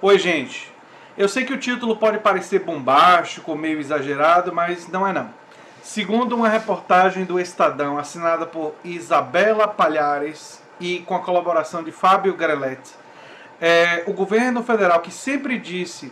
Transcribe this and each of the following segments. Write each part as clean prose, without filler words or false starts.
Oi, gente. Eu sei que o título pode parecer bombástico, meio exagerado, mas não é não. Segundo uma reportagem do Estadão, assinada por Isabela Palhares e com a colaboração de Fábio Grelletti, o governo federal que sempre disse,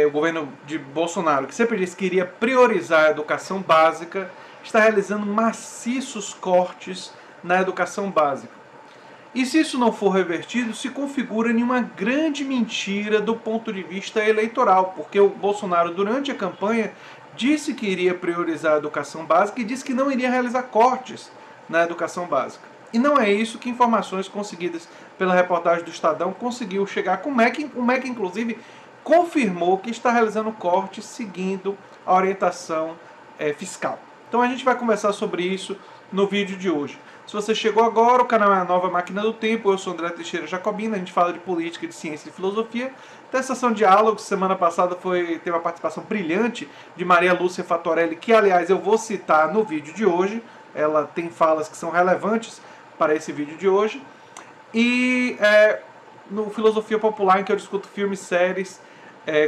o governo de Bolsonaro, que sempre disse que iria priorizar a educação básica, está realizando maciços cortes na educação básica. E se isso não for revertido, se configura em uma grande mentira do ponto de vista eleitoral, porque o Bolsonaro, durante a campanha, disse que iria priorizar a educação básica e disse que não iria realizar cortes na educação básica. E não é isso que informações conseguidas pela reportagem do Estadão conseguiu chegar. O MEC, inclusive, confirmou que está realizando cortes seguindo a orientação fiscal. Então a gente vai conversar sobre isso no vídeo de hoje. Se você chegou agora, o canal é a Nova Máquina do Tempo, eu sou André Teixeira Jacobina, a gente fala de política, de ciência e de filosofia. Tem a sessão Diálogos, semana passada teve a participação brilhante de Maria Lúcia Fatorelli, que aliás eu vou citar no vídeo de hoje. Ela tem falas que são relevantes para esse vídeo de hoje. E no Filosofia Popular, em que eu discuto filmes, séries,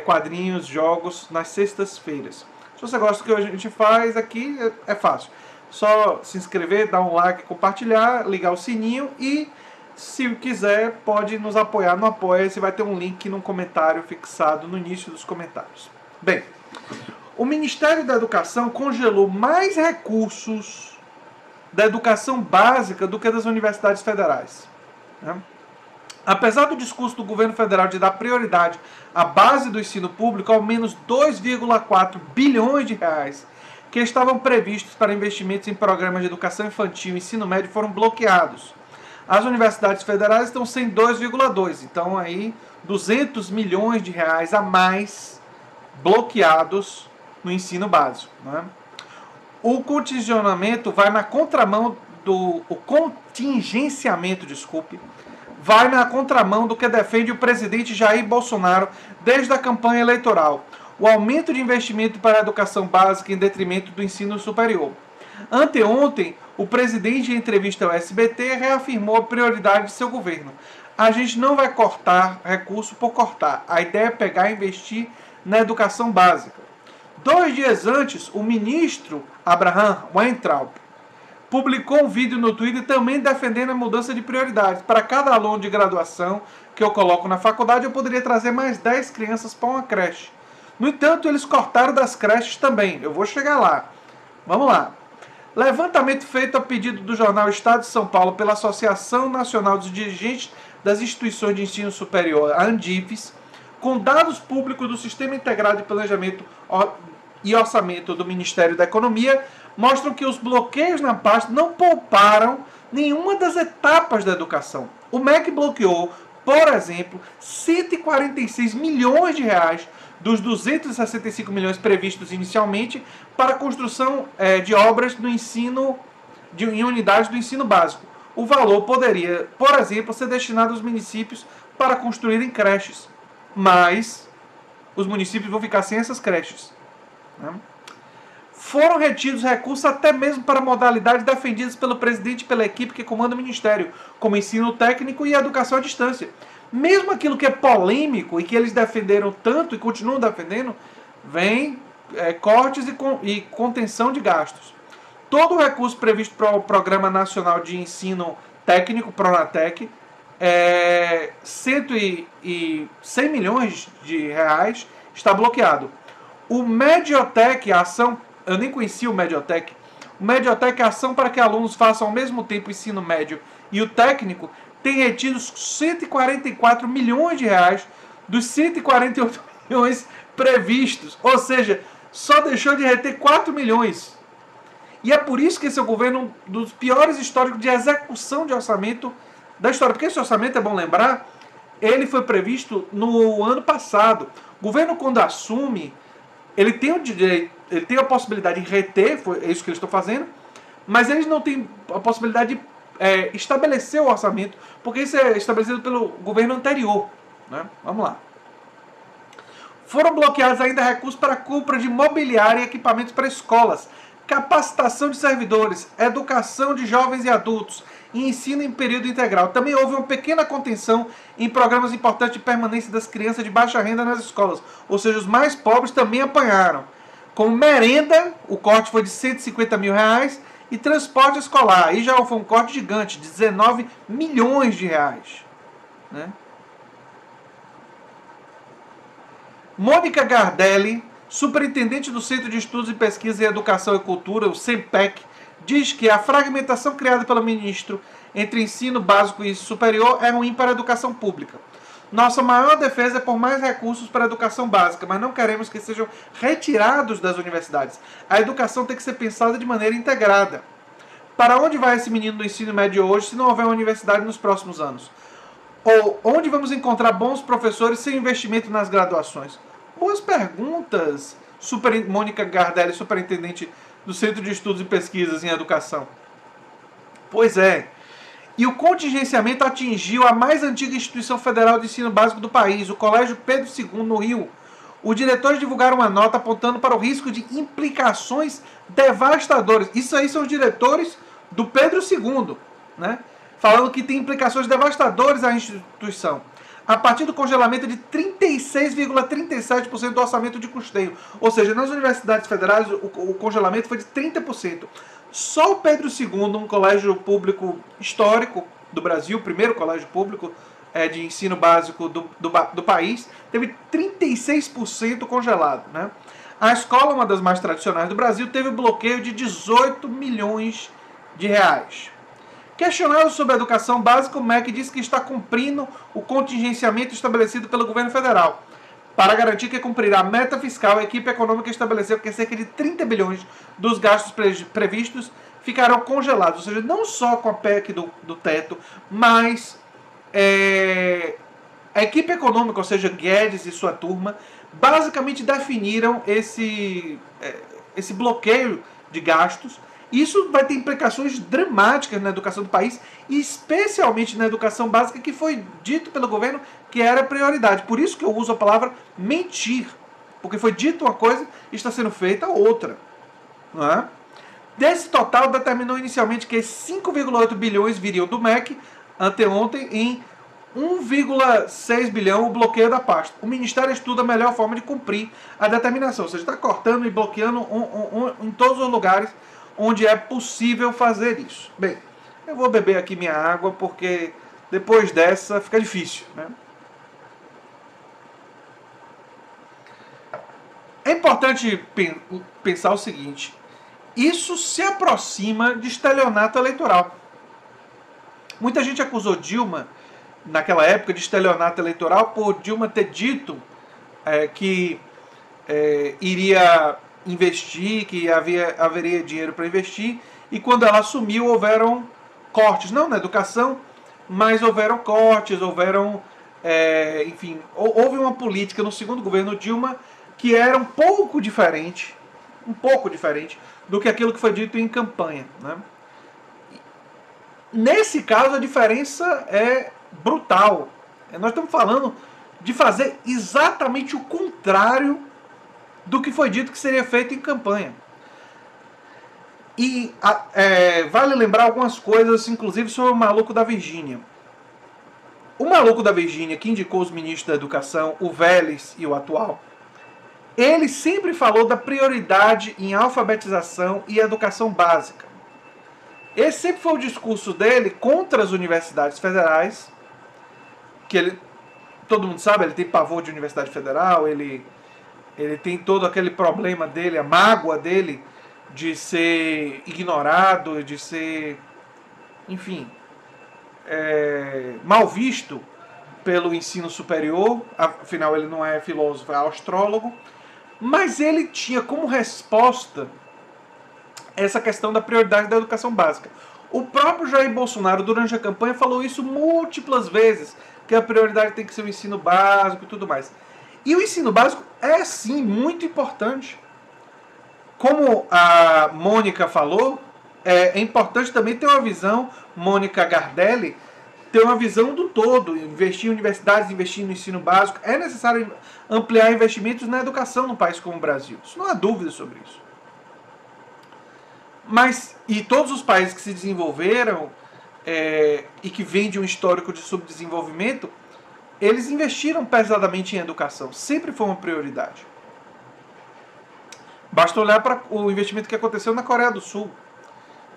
quadrinhos, jogos, nas sextas-feiras. Se você gosta do que a gente faz aqui, é fácil. Só se inscrever, dar um like, compartilhar, ligar o sininho e, se quiser, pode nos apoiar no Apoia-se. Vai ter um link no comentário fixado no início dos comentários. Bem, o Ministério da Educação congelou mais recursos da educação básica do que das universidades federais, né? Apesar do discurso do governo federal de dar prioridade à base do ensino público, ao menos 2,4 bilhões de reais que estavam previstos para investimentos em programas de educação infantil e ensino médio foram bloqueados. As universidades federais estão sem 2,2, então aí 200 milhões de reais a mais bloqueados no ensino básico, né? O contingenciamento vai na contramão do vai na contramão do que defende o presidente Jair Bolsonaro desde a campanha eleitoral. O aumento de investimento para a educação básica em detrimento do ensino superior. Anteontem, o presidente, em entrevista ao SBT, reafirmou a prioridade de seu governo. A gente não vai cortar recurso por cortar. A ideia é pegar e investir na educação básica. 2 dias antes, o ministro Abraham Weintraub publicou um vídeo no Twitter também defendendo a mudança de prioridades. Para cada aluno de graduação que eu coloco na faculdade, eu poderia trazer mais 10 crianças para uma creche. No entanto, eles cortaram das creches também. Eu vou chegar lá. Vamos lá. Levantamento feito a pedido do jornal Estado de São Paulo pela Associação Nacional dos Dirigentes das Instituições de Ensino Superior, a ANDIFES, com dados públicos do Sistema Integrado de Planejamento e Orçamento do Ministério da Economia, mostram que os bloqueios na pasta não pouparam nenhuma das etapas da educação. O MEC bloqueou, por exemplo, 146 milhões de reais dos 265 milhões previstos inicialmente para a construção de obras no ensino, em unidades do ensino básico. O valor poderia, por exemplo, ser destinado aos municípios para construírem creches, mas os municípios vão ficar sem essas creches, né? Foram retidos recursos até mesmo para modalidades defendidas pelo presidente e pela equipe que comanda o Ministério, como ensino técnico e educação à distância. Mesmo aquilo que é polêmico e que eles defenderam tanto e continuam defendendo, vem cortes e contenção de gastos. Todo o recurso previsto para o Programa Nacional de Ensino Técnico, Pronatec, 100 milhões de reais, está bloqueado. O Mediotec, a ação, eu nem conhecia o Mediotec. O Mediotec é a ação para que alunos façam ao mesmo tempo o ensino médio e o técnico, tem retido 144 milhões de reais dos 148 milhões previstos. Ou seja, só deixou de reter 4 milhões. E é por isso que esse é o governo dos piores históricos de execução de orçamento da história. Porque esse orçamento, é bom lembrar, ele foi previsto no ano passado. O governo, quando assume, ele tem o direito, ele tem a possibilidade de reter, é isso que eles estão fazendo, mas eles não têm a possibilidade de estabelecer o orçamento, porque isso é estabelecido pelo governo anterior, né? Vamos lá. Foram bloqueados ainda recursos para a compra de mobiliário e equipamentos para escolas. capacitação de servidores, educação de jovens e adultos e ensino em período integral. Também houve uma pequena contenção em programas importantes de permanência das crianças de baixa renda nas escolas, ou seja, os mais pobres também apanharam. Com merenda, o corte foi de R$150 mil, e transporte escolar, aí já foi um corte gigante, de R$19 milhões. Né? Mônica Gardelli, superintendente do Centro de Estudos e Pesquisa em Educação e Cultura, o CEMPEC, diz que a fragmentação criada pelo ministro entre ensino básico e superior é ruim para a educação pública. Nossa maior defesa é por mais recursos para a educação básica, mas não queremos que sejam retirados das universidades. A educação tem que ser pensada de maneira integrada. Para onde vai esse menino do ensino médio hoje se não houver uma universidade nos próximos anos? Ou onde vamos encontrar bons professores sem investimento nas graduações? Boas perguntas, Mônica Gardelli, superintendente do Centro de Estudos e Pesquisas em Educação. Pois é. E o contingenciamento atingiu a mais antiga instituição federal de ensino básico do país, o Colégio Pedro II, no Rio. Os diretores divulgaram uma nota apontando para o risco de implicações devastadoras. Isso aí são os diretores do Pedro II, né? Falando que tem implicações devastadoras à instituição. A partir do congelamento de 36,37% do orçamento de custeio. Ou seja, nas universidades federais o congelamento foi de 30%. Só o Pedro II, um colégio público histórico do Brasil, o primeiro colégio público de ensino básico do país, teve 36% congelado. Né? A escola, uma das mais tradicionais do Brasil, teve um bloqueio de R$18 milhões. Questionado sobre a educação básica, o MEC diz que está cumprindo o contingenciamento estabelecido pelo governo federal. Para garantir que cumprirá a meta fiscal, a equipe econômica estabeleceu que cerca de 30 bilhões dos gastos previstos ficarão congelados. Ou seja, não só com a PEC do teto, mas a equipe econômica, ou seja, Guedes e sua turma, basicamente definiram esse bloqueio de gastos. Isso vai ter implicações dramáticas na educação do país, e especialmente na educação básica, que foi dito pelo governo que era prioridade. Por isso que eu uso a palavra mentir, porque foi dito uma coisa e está sendo feita outra. Não é? Desse total, determinou inicialmente que 5,8 bilhões viriam do MEC, anteontem, em 1,6 bilhão o bloqueio da pasta. O Ministério estuda a melhor forma de cumprir a determinação. Ou seja, está cortando e bloqueando em todos os lugares onde é possível fazer isso. Bem, eu vou beber aqui minha água, porque depois dessa fica difícil, né? É importante pensar o seguinte: isso se aproxima de estelionato eleitoral. Muita gente acusou Dilma, naquela época, de estelionato eleitoral por Dilma ter dito que iria investir, que haveria dinheiro para investir, e quando ela assumiu houveram cortes, não na educação, mas houveram cortes, enfim, houve uma política no segundo governo Dilma que era um pouco diferente do que aquilo que foi dito em campanha, né? Nesse caso a diferença é brutal. Nós estamos falando de fazer exatamente o contrário do que foi dito que seria feito em campanha. E vale lembrar algumas coisas, inclusive sobre o maluco da Virgínia. O maluco da Virgínia, que indicou os ministros da educação, o Vélez e o atual, ele sempre falou da prioridade em alfabetização e educação básica. Esse sempre foi o discurso dele contra as universidades federais, que todo mundo sabe, ele tem pavor de universidade federal, ele tem todo aquele problema dele, a mágoa dele de ser ignorado, de ser, enfim, mal visto pelo ensino superior. Afinal, ele não é filósofo, é astrólogo. Mas ele tinha como resposta essa questão da prioridade da educação básica. O próprio Jair Bolsonaro, durante a campanha, falou isso múltiplas vezes, que a prioridade tem que ser o ensino básico e tudo mais. E o ensino básico é, sim, muito importante. Como a Mônica falou, é importante também ter uma visão, Mônica Gardelli, ter uma visão do todo, investir em universidades, investir no ensino básico. É necessário ampliar investimentos na educação num país como o Brasil. Isso não há dúvida sobre isso. Mas, e todos os países que se desenvolveram e que vêm de um histórico de subdesenvolvimento, eles investiram pesadamente em educação. Sempre foi uma prioridade. Basta olhar para o investimento que aconteceu na Coreia do Sul.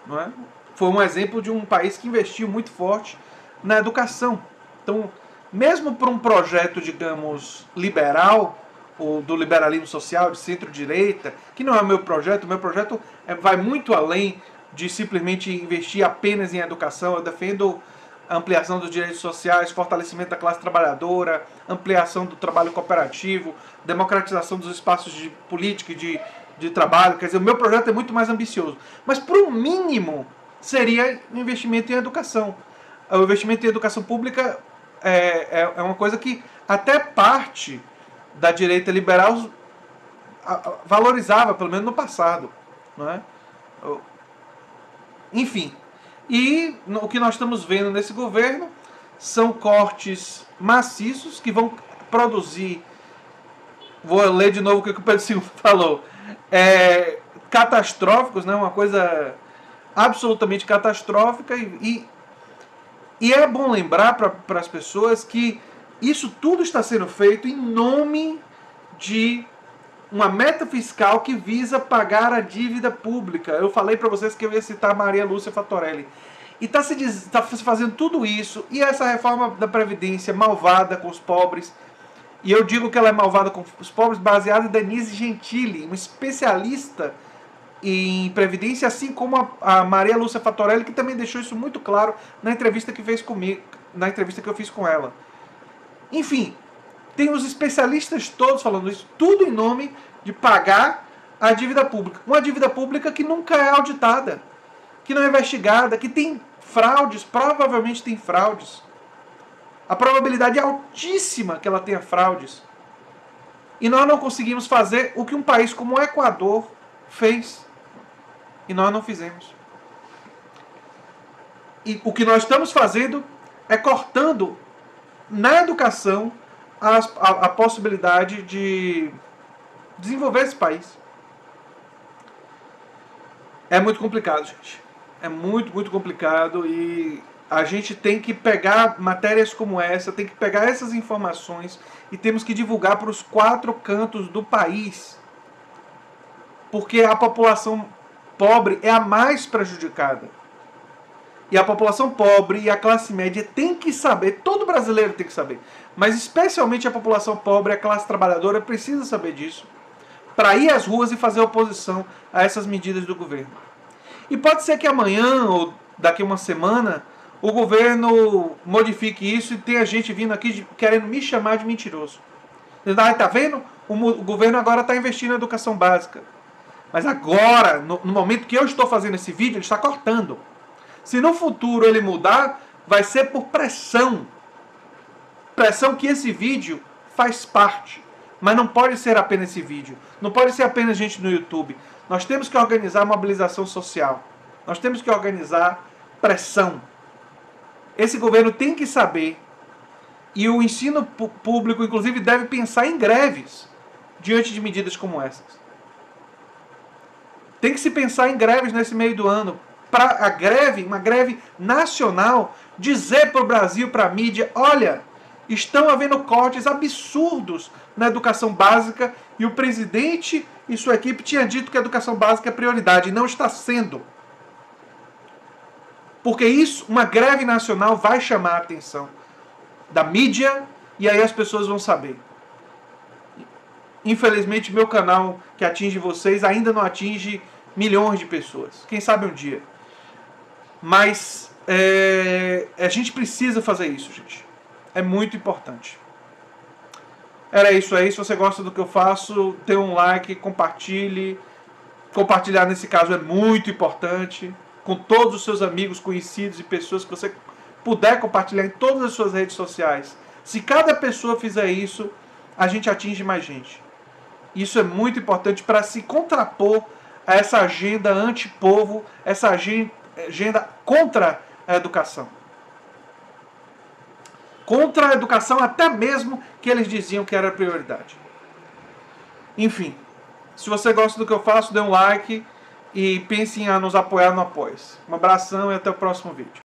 Não é? Foi um exemplo de um país que investiu muito forte na educação. Então, mesmo para um projeto, digamos, liberal, ou do liberalismo social, de centro-direita, que não é o meu projeto vai muito além de simplesmente investir apenas em educação. Eu defendo a ampliação dos direitos sociais, fortalecimento da classe trabalhadora, ampliação do trabalho cooperativo, democratização dos espaços de política e de trabalho. Quer dizer, o meu projeto é muito mais ambicioso. Mas, para o mínimo, seria investimento em educação. O investimento em educação pública é uma coisa que até parte da direita liberal valorizava, pelo menos no passado. Não é? Enfim, e o que nós estamos vendo nesse governo são cortes maciços que vão produzir, vou ler de novo o que o Pedro Silva falou, catastróficos, né? Uma coisa absolutamente catastrófica, e é bom lembrar para as pessoas que isso tudo está sendo feito em nome de uma meta fiscal que visa pagar a dívida pública. Eu falei para vocês que eu ia citar Maria Lúcia Fattorelli. E está se fazendo tudo isso, e essa reforma da Previdência malvada com os pobres, e eu digo que ela é malvada com os pobres baseada em Denise Gentili, uma especialista em Previdência, assim como a Maria Lúcia Fattorelli, que também deixou isso muito claro na entrevista que fez comigo, na entrevista que eu fiz com ela. Enfim, tem os especialistas todos falando isso, tudo em nome de pagar a dívida pública. Uma dívida pública que nunca é auditada, que não é investigada, que tem fraudes, provavelmente tem fraudes. A probabilidade é altíssima que ela tenha fraudes. E nós não conseguimos fazer o que um país como o Equador fez. E nós não fizemos. E o que nós estamos fazendo é cortando na educação a possibilidade de desenvolver esse país. É muito complicado, gente. É muito, muito complicado, e a gente tem que pegar matérias como essa, tem que pegar essas informações e temos que divulgar para os 4 cantos do país. Porque a população pobre é a mais prejudicada. E a população pobre e a classe média tem que saber, todo brasileiro tem que saber, mas especialmente a população pobre e a classe trabalhadora precisa saber disso, para ir às ruas e fazer oposição a essas medidas do governo. E pode ser que amanhã ou daqui a uma semana o governo modifique isso e tenha gente vindo aqui querendo me chamar de mentiroso. Tá vendo? O governo agora está investindo na educação básica. Mas agora, no momento que eu estou fazendo esse vídeo, ele está cortando. Se no futuro ele mudar, vai ser por pressão. Pressão que esse vídeo faz parte. Mas não pode ser apenas esse vídeo. Não pode ser apenas gente no YouTube. Nós temos que organizar mobilização social. Nós temos que organizar pressão. Esse governo tem que saber, e o ensino público, inclusive, deve pensar em greves diante de medidas como essas. Tem que se pensar em greves nesse meio do ano. Para a greve, uma greve nacional, dizer para o Brasil, para a mídia, olha, estão havendo cortes absurdos na educação básica e o presidente e sua equipe tinham dito que a educação básica é prioridade, e não está sendo. Porque isso, uma greve nacional vai chamar a atenção da mídia e aí as pessoas vão saber. Infelizmente, meu canal que atinge vocês ainda não atinge milhões de pessoas. Quem sabe um dia. Mas a gente precisa fazer isso, gente. É muito importante. Era isso aí. Se você gosta do que eu faço, dê um like, compartilhe. Compartilhar nesse caso é muito importante. Com todos os seus amigos, conhecidos e pessoas que você puder compartilhar em todas as suas redes sociais. Se cada pessoa fizer isso, a gente atinge mais gente. Isso é muito importante para se contrapor a essa agenda anti-povo, essa agenda contra a educação. Contra a educação até mesmo que eles diziam que era prioridade. Enfim, se você gosta do que eu faço, dê um like e pense em nos apoiar no Apoia-se. Um abração e até o próximo vídeo.